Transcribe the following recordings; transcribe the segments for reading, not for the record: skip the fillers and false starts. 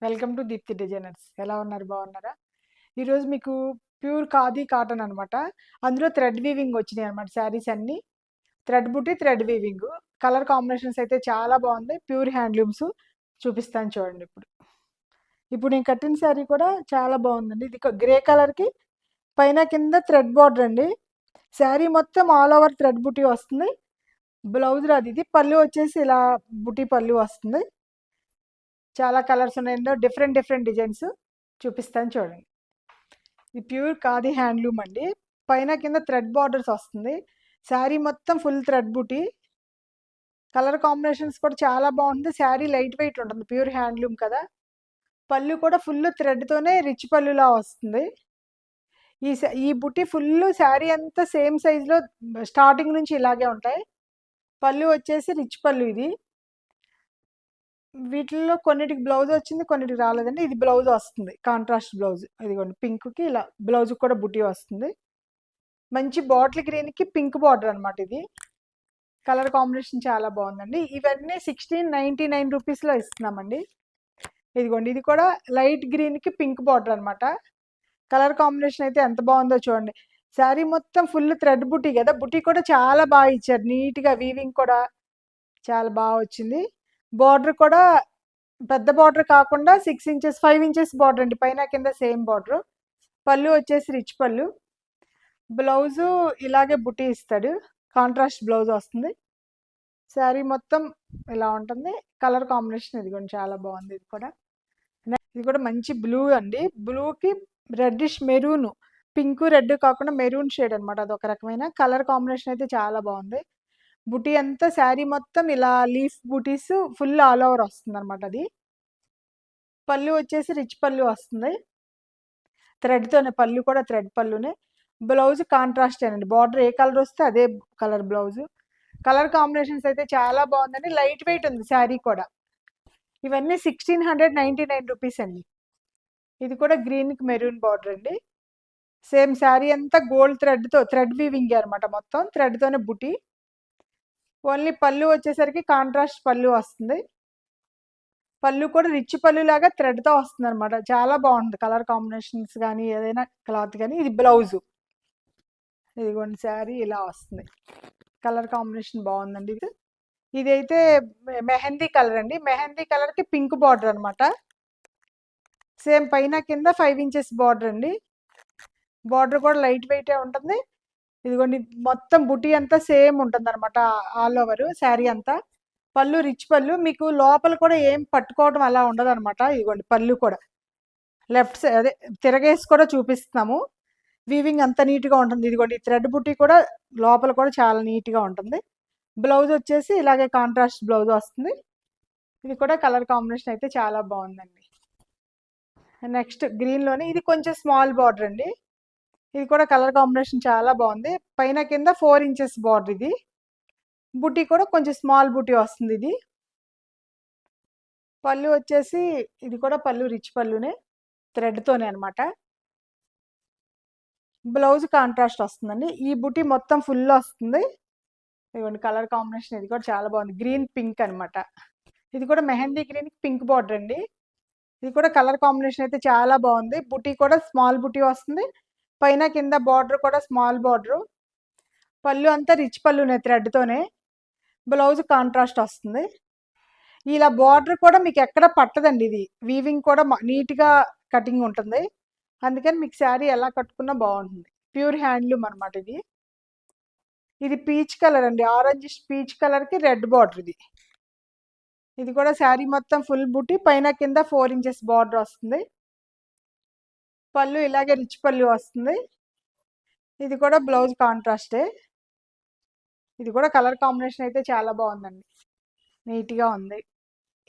Welcome to Deepti designers. ఎలా ఉన్నారు? బాగున్నారా? ఈరోజు మీకు ప్యూర్ ఖాదీ కాటన్ అనమాట. అందులో థ్రెడ్ వీవింగ్ వచ్చినాయి అనమాట. శారీస్ అన్ని థ్రెడ్ బుట్టి, థ్రెడ్ వీవింగ్. కలర్ కాంబినేషన్స్ అయితే చాలా బాగుంది. ప్యూర్ హ్యాండ్లూమ్స్ చూపిస్తాను చూడండి. ఇప్పుడు నేను కట్టిన శారీ కూడా చాలా బాగుందండి. ఇది గ్రే కలర్కి పైన కింద థ్రెడ్ బార్డర్ అండి. శారీ మొత్తం ఆల్ ఓవర్ థ్రెడ్ బుట్టి వస్తుంది. బ్లౌజ్ రాదు. ఇది పళ్ళు వచ్చేసి ఇలా బుట్టి పళ్ళు వస్తుంది. చాలా కలర్స్ ఉన్నాయి. ఇందులో డిఫరెంట్ డిఫరెంట్ డిజైన్స్ చూపిస్తాను చూడండి. ఇది ప్యూర్ ఖాదీ హ్యాండ్లూమ్ అండి. పైన కింద థ్రెడ్ బార్డర్స్ వస్తుంది. శారీ మొత్తం ఫుల్ థ్రెడ్ బుటీ. కలర్ కాంబినేషన్స్ కూడా చాలా బాగుంటుంది. శారీ లైట్ వెయిట్ ఉంటుంది. ప్యూర్ హ్యాండ్లూమ్ కదా. పళ్ళు కూడా ఫుల్ థ్రెడ్తోనే రిచ్ పళ్ళులా వస్తుంది. ఈ బుట్టి ఫుల్ శారీ అంతా సేమ్ సైజులో స్టార్టింగ్ నుంచి ఇలాగే ఉంటాయి. పళ్ళు వచ్చేసి రిచ్ పళ్ళు. ఇది వీటిల్లో కొన్నిటికి బ్లౌజ్ వచ్చింది, కొన్నిటికి రాలేదండి. ఇది బ్లౌజ్ వస్తుంది, కాంట్రాస్ట్ బ్లౌజ్. ఇదిగోండి పింక్కి ఇలా బ్లౌజ్ కూడా బుట్టి వస్తుంది. మంచి బాటిల్ గ్రీన్కి పింక్ బార్డర్ అనమాట. ఇది కలర్ కాంబినేషన్ చాలా బాగుందండి. ఇవన్నీ 1699 రూపీస్లో ఇస్తున్నామండి. ఇదిగోండి, ఇది కూడా లైట్ గ్రీన్కి పింక్ బార్డర్ అనమాట. కలర్ కాంబినేషన్ అయితే ఎంత బాగుందో చూడండి. శారీ మొత్తం ఫుల్ థ్రెడ్ బుట్టి కదా. బుట్టి కూడా చాలా బాగా ఇచ్చారు. నీట్గా వీవింగ్ కూడా చాలా బాగా వచ్చింది. బార్డర్ కూడా పెద్ద బార్డర్ కాకుండా 6 ఇంచెస్ 5 ఇంచెస్ బార్డర్ అండి. పైన కింద సేమ్ బార్డర్. పళ్ళు వచ్చేసి రిచ్ పళ్ళు. బ్లౌజు ఇలాగే బుట్టి ఇస్తాడు. కాంట్రాస్ట్ బ్లౌజ్ వస్తుంది. శారీ మొత్తం ఇలా ఉంటుంది. కలర్ కాంబినేషన్ ఇదిగోండి చాలా బాగుంది. ఇది కూడా మంచి బ్లూ అండి. బ్లూకి రెడ్డిష్ మెరూన్, పింక్ రెడ్ కాకుండా మెరూన్ షేడ్ అనమాట. అదొక రకమైన కలర్ కాంబినేషన్ అయితే చాలా బాగుంది. బుటీ అంతా శారీ మొత్తం ఇలా లీఫ్ బుటీస్ ఫుల్ ఆల్ ఓవర్ వస్తుంది అనమాట. అది పళ్ళు వచ్చేసి రిచ్ పళ్ళు వస్తుంది. థ్రెడ్తోనే పళ్ళు కూడా థ్రెడ్ పళ్ళునే. బ్లౌజ్ కాంట్రాస్ట్ అండి. బార్డర్ ఏ కలర్ వస్తే అదే కలర్ బ్లౌజ్. కలర్ కాంబినేషన్స్ అయితే చాలా బాగుందండి. లైట్ వెయిట్ ఉంది శారీ కూడా. ఇవన్నీ 1699 రూపీస్ అండి. ఇది కూడా గ్రీన్కి మెరూన్ బార్డర్ అండి. సేమ్ శారీ అంతా గోల్డ్ థ్రెడ్తో థ్రెడ్ వీవింగ్ అనమాట. మొత్తం థ్రెడ్తోనే బుటీ. ఓన్లీ పళ్ళు వచ్చేసరికి కాంట్రాస్ట్ పళ్ళు వస్తుంది. పళ్ళు కూడా రిచ్ పళ్ళు లాగా థ్రెడ్తో వస్తుంది అనమాట. చాలా బాగుంటుంది కలర్ కాంబినేషన్స్ కానీ ఏదైనా క్లాత్ కానీ. ఇది బ్లౌజు. ఇదిగోండి శారీ ఇలా వస్తుంది. కలర్ కాంబినేషన్ బాగుందండి. ఇదైతే మెహందీ కలర్ అండి. మెహందీ కలర్కి పింక్ బార్డర్ అనమాట. సేమ్ పైన కింద 5 ఇంచెస్ బార్డర్ అండి. బార్డర్ కూడా లైట్ వెయిటే ఉంటుంది. ఇదిగోండి మొత్తం బుటీ అంతా సేమ్ ఉంటుంది అనమాట. ఆల్ ఓవర్ శారీ అంతా. పళ్ళు రిచ్ పళ్ళు. మీకు లోపల కూడా ఏం పట్టుకోవడం అలా ఉండదు అనమాట. ఇదిగోండి పళ్ళు కూడా లెఫ్ట్ సైడ్ అదే తిరగేసి కూడా చూపిస్తున్నాము. వీవింగ్ అంత నీట్గా ఉంటుంది. ఇదిగోండి థ్రెడ్ బుట్టి కూడా లోపల కూడా చాలా నీట్గా ఉంటుంది. బ్లౌజ్ వచ్చేసి ఇలాగే కాంట్రాస్ట్ బ్లౌజ్ వస్తుంది. ఇది కూడా కలర్ కాంబినేషన్ అయితే చాలా బాగుందండి. నెక్స్ట్ గ్రీన్లోనే ఇది కొంచెం స్మాల్ బార్డర్ అండి. ఇది కూడా కలర్ కాంబినేషన్ చాలా బాగుంది. పైన కింద 4 ఇంచెస్ బార్డర్. ఇది బుట్టి కూడా కొంచెం స్మాల్ బుట్టి వస్తుంది. ఇది పళ్ళు వచ్చేసి ఇది కూడా పళ్ళు రిచ్ పళ్ళునే థ్రెడ్తోనే అనమాట. బ్లౌజ్ కాంట్రాస్ట్ వస్తుందండి. ఈ బుట్టి మొత్తం ఫుల్ వస్తుంది. ఇదిగోండి కలర్ కాంబినేషన్ ఇది కూడా చాలా బాగుంది. గ్రీన్ పింక్ అనమాట. ఇది కూడా మెహందీ గ్రీన్కి పింక్ బార్డర్ అండి. ఇది కూడా కలర్ కాంబినేషన్ అయితే చాలా బాగుంది. బుట్టి కూడా స్మాల్ బుట్టి వస్తుంది. పైన కింద బార్డర్ కూడా స్మాల్ బార్డరు. పళ్ళు అంతా రిచ్ పళ్ళునే థ్రెడ్తోనే. బ్లౌజ్ కాంట్రాస్ట్ వస్తుంది. ఇలా బార్డర్ కూడా మీకు ఎక్కడ పట్టదండి. ఇది వీవింగ్ కూడా నీట్గా కటింగ్ ఉంటుంది. అందుకని మీకు శారీ ఎలా కట్టుకున్నా బాగుంటుంది. ప్యూర్ హ్యాండ్లూమ్ అనమాట. ఇది పీచ్ కలర్ అండి. ఆరెంజ్ పీచ్ కలర్కి రెడ్ బార్డర్. ఇది కూడా శారీ మొత్తం ఫుల్ బుట్టి. పైన కింద 4 ఇంచెస్ బార్డర్ వస్తుంది. పళ్ళు ఇలాగే రిచ్ పళ్ళు వస్తుంది. ఇది కూడా బ్లౌజ్ కాంట్రాస్టే. ఇది కూడా కలర్ కాంబినేషన్ అయితే చాలా బాగుందండి. నీట్గా ఉంది.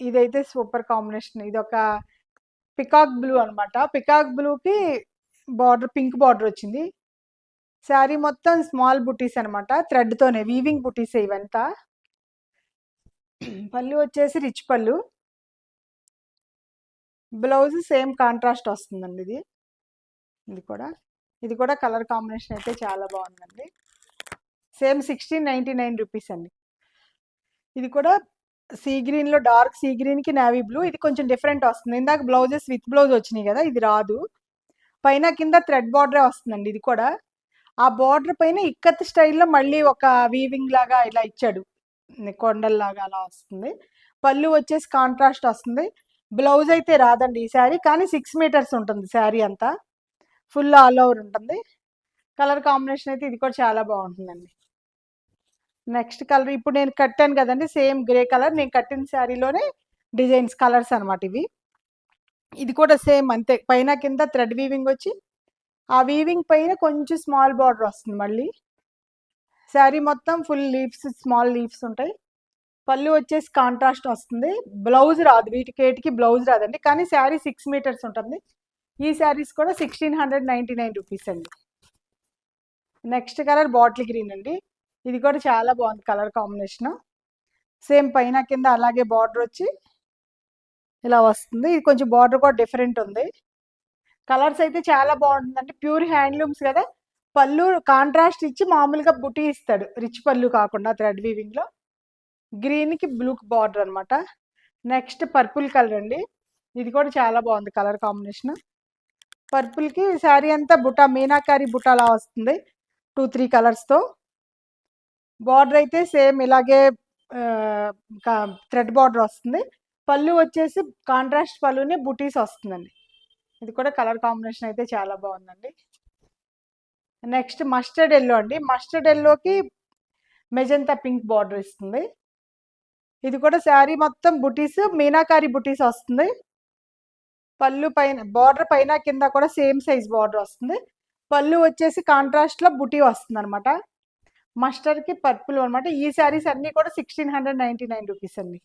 ఇదైతే సూపర్ కాంబినేషన్. ఇది ఒక పికాక్ బ్లూ అనమాట. పికాక్ బ్లూకి బార్డర్ పింక్ బార్డర్ వచ్చింది. శారీ మొత్తం స్మాల్ బుటీస్ అనమాట. థ్రెడ్తోనే వీవింగ్ బుటీస్ ఇవంతా. పళ్ళు వచ్చేసి రిచ్ పళ్ళు. బ్లౌజ్ సేమ్ కాంట్రాస్ట్ వస్తుందండి. ఇది కూడా కలర్ కాంబినేషన్ అయితే చాలా బాగుందండి. సేమ్ 1699 రూపీస్ అండి. ఇది కూడా సీ గ్రీన్‌లో డార్క్ సీ గ్రీన్‌కి నేవీ బ్లూ ఇది కొంచెం డిఫరెంట్ వస్తుంది. ఇందాక బ్లౌజెస్ విత్ బ్లౌజ్ వచ్చినాయి గదా! ఇది రాదు. పైన కింద థ్రెడ్ బార్డరే వస్తుందండి ఇది కూడా. ఆ బార్డర్ పైన ఇక్కత్ స్టైల్‌లో మళ్ళీ ఒక వీవింగ్ లాగా ఇలా ఇచ్చాడు. కొండల్లాగా అలా వస్తుంది. పళ్ళు వచ్చేసి కాంట్రాస్ట్ వస్తుంది. బ్లౌజ్ అయితే రాదండి ఈ శారీ. కానీ 6 మీటర్స్ ఉంటుంది శారీ అంతా. ఫుల్ ఆల్ ఓవర్ ఉంటుంది. కలర్ కాంబినేషన్ అయితే ఇది కూడా చాలా బావుంటుందండి. నెక్స్ట్ కలర్ ఇప్పుడు నేను కట్టాను కదండీ! సేమ్ గ్రే కలర్ నేను కట్టిన శారీలోనే డిజైన్స్ కలర్స్ అనమాట ఇవి. ఇది కూడా సేమ్ అంతే. పైన కింద థ్రెడ్ వీవింగ్ వచ్చి, ఆ వీవింగ్ పైన కొంచెం స్మాల్ బార్డర్ వస్తుంది మళ్ళీ. శారీ మొత్తం ఫుల్ లీవ్స్, స్మాల్ లీవ్స్ ఉంటాయి. పళ్ళు వచ్చేసి కాంట్రాస్ట్ వస్తుంది. బ్లౌజ్ రాదు. వీటికేటికి బ్లౌజ్ రాదండి. కానీ శారీ 6 మీటర్స్ ఉంటుంది. ఈ శారీస్ కూడా 1699 రూపీస్ అండి. నెక్స్ట్ కలర్ బాటిల్ గ్రీన్ అండి. ఇది కూడా చాలా బాగుంది కలర్ కాంబినేషన్. సేమ్ పైన కింద అలాగే బార్డర్ వచ్చి ఇలా వస్తుంది. ఇది కొంచెం బార్డర్ కూడా డిఫరెంట్ ఉంది. కలర్స్ అయితే చాలా బాగుంటుందండి. ప్యూర్ హ్యాండ్లూమ్స్ కదా. పళ్ళు కాంట్రాస్ట్ ఇచ్చి మామూలుగా బుటీ ఇస్తాడు. రిచ్ పళ్ళు కాకుండా థ్రెడ్ వీవింగ్లో. గ్రీన్కి బ్లూ బార్డర్ అనమాట. నెక్స్ట్ పర్పుల్ కలర్ అండి. ఇది కూడా చాలా బాగుంది కలర్ కాంబినేషన్. పర్పుల్కి శారీ అంతా బుటా మీనాకారి బుటాలా వస్తుంది 2-3 కలర్స్తో. బార్డర్ అయితే సేమ్ ఇలాగే థ్రెడ్ బార్డర్ వస్తుంది. పళ్ళు వచ్చేసి కాంట్రాస్ట్ పళ్ళునే బుటీస్ వస్తుందండి. ఇది కూడా కలర్ కాంబినేషన్ అయితే చాలా బాగుందండి. నెక్స్ట్ మస్టర్డ్ ఎల్లో అండి. మస్టర్డ్ ఎల్లోకి మెజంతా పింక్ బార్డర్ ఇస్తుంది. ఇది కూడా శారీ మొత్తం బుటీస్ మీనాకారి బుటీస్ వస్తుంది. పళ్ళు పైన బార్డర్ పైన కింద కూడా సేమ్ సైజ్ బార్డర్ వస్తుంది. పళ్ళు వచ్చేసి కాంట్రాస్ట్లో బుటీ వస్తుంది అనమాట. మస్టర్డ్కి పర్పుల్ అనమాట. ఈ శారీస్ అన్నీ కూడా 1699 రూపీస్ అండి.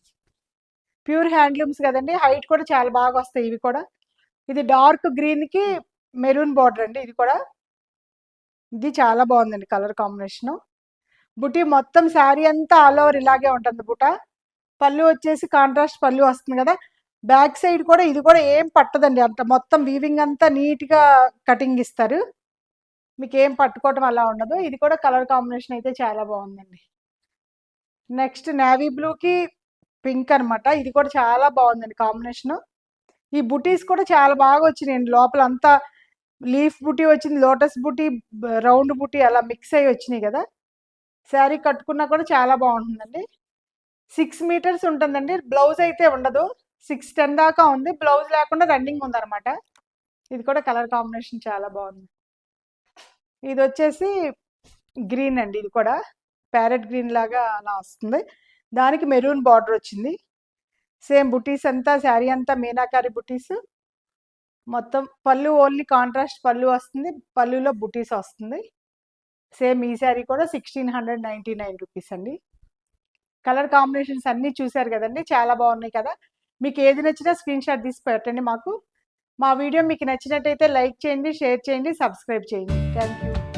ప్యూర్ హ్యాండ్లూమ్స్ కదండి. హైట్ కూడా చాలా బాగా వస్తాయి ఇవి కూడా. ఇది డార్క్ గ్రీన్కి మెరూన్ బార్డర్ అండి. ఇది కూడా ఇది చాలా బాగుందండి కలర్ కాంబినేషను. బుటీ మొత్తం శారీ అంతా ఆల్ ఓవర్ ఇలాగే ఉంటుంది బుట్ట. పళ్ళు వచ్చేసి కాంట్రాస్ట్ పళ్ళు వస్తుంది కదా. బ్యాక్ సైడ్ కూడా ఇది కూడా ఏం పట్టదండి. అంత మొత్తం వీవింగ్ అంతా నీట్గా కటింగ్ ఇస్తారు. మీకు ఏం పట్టుకోవటం అలా ఉండదు. ఇది కూడా కలర్ కాంబినేషన్ అయితే చాలా బాగుందండి. నెక్స్ట్ నేవీ బ్లూకి పింక్ అనమాట. ఇది కూడా చాలా బాగుందండి కాంబినేషను. ఈ బుటీస్ కూడా చాలా బాగా వచ్చినాయండి. లోపల అంతా లీఫ్ బుటీ వచ్చింది, లోటస్ బుటీ, రౌండ్ బుటీ అలా మిక్స్ అయ్యి వచ్చినాయి కదా. శారీ కట్టుకున్నా కూడా చాలా బాగుంటుందండి. 6 మీటర్స్ ఉంటుందండి. బ్లౌజ్ అయితే ఉండదు. 6'10" దాకా ఉంది. బ్లౌజ్ లేకుండా రన్నింగ్ ఉందన్నమాట. ఇది కూడా కలర్ కాంబినేషన్ చాలా బాగుంది. ఇది వచ్చేసి గ్రీన్ అండి. ఇది కూడా ప్యారెట్ గ్రీన్ లాగా అలా వస్తుంది. దానికి మెరూన్ బార్డర్ వచ్చింది. సేమ్ బుటీస్ అంతా శారీ అంతా మీనాకారి బుటీస్. మొత్తం పళ్ళు ఓన్లీ కాంట్రాస్ట్ పళ్ళు వస్తుంది. పళ్ళులో బుటీస్ వస్తుంది. సేమ్ ఈ శారీ కూడా 1699 రూపీస్ అండి. కలర్ కాంబినేషన్స్ అన్నీ చూశారు కదండి. చాలా బాగున్నాయి కదా. మీకు ఏది నచ్చినా స్క్రీన్ షాట్ తీసి పెట్టండి మాకు. మా వీడియో మీకు నచ్చినట్టయితే లైక్ చేయండి, షేర్ చేయండి, సబ్స్క్రైబ్ చేయండి. Thank you.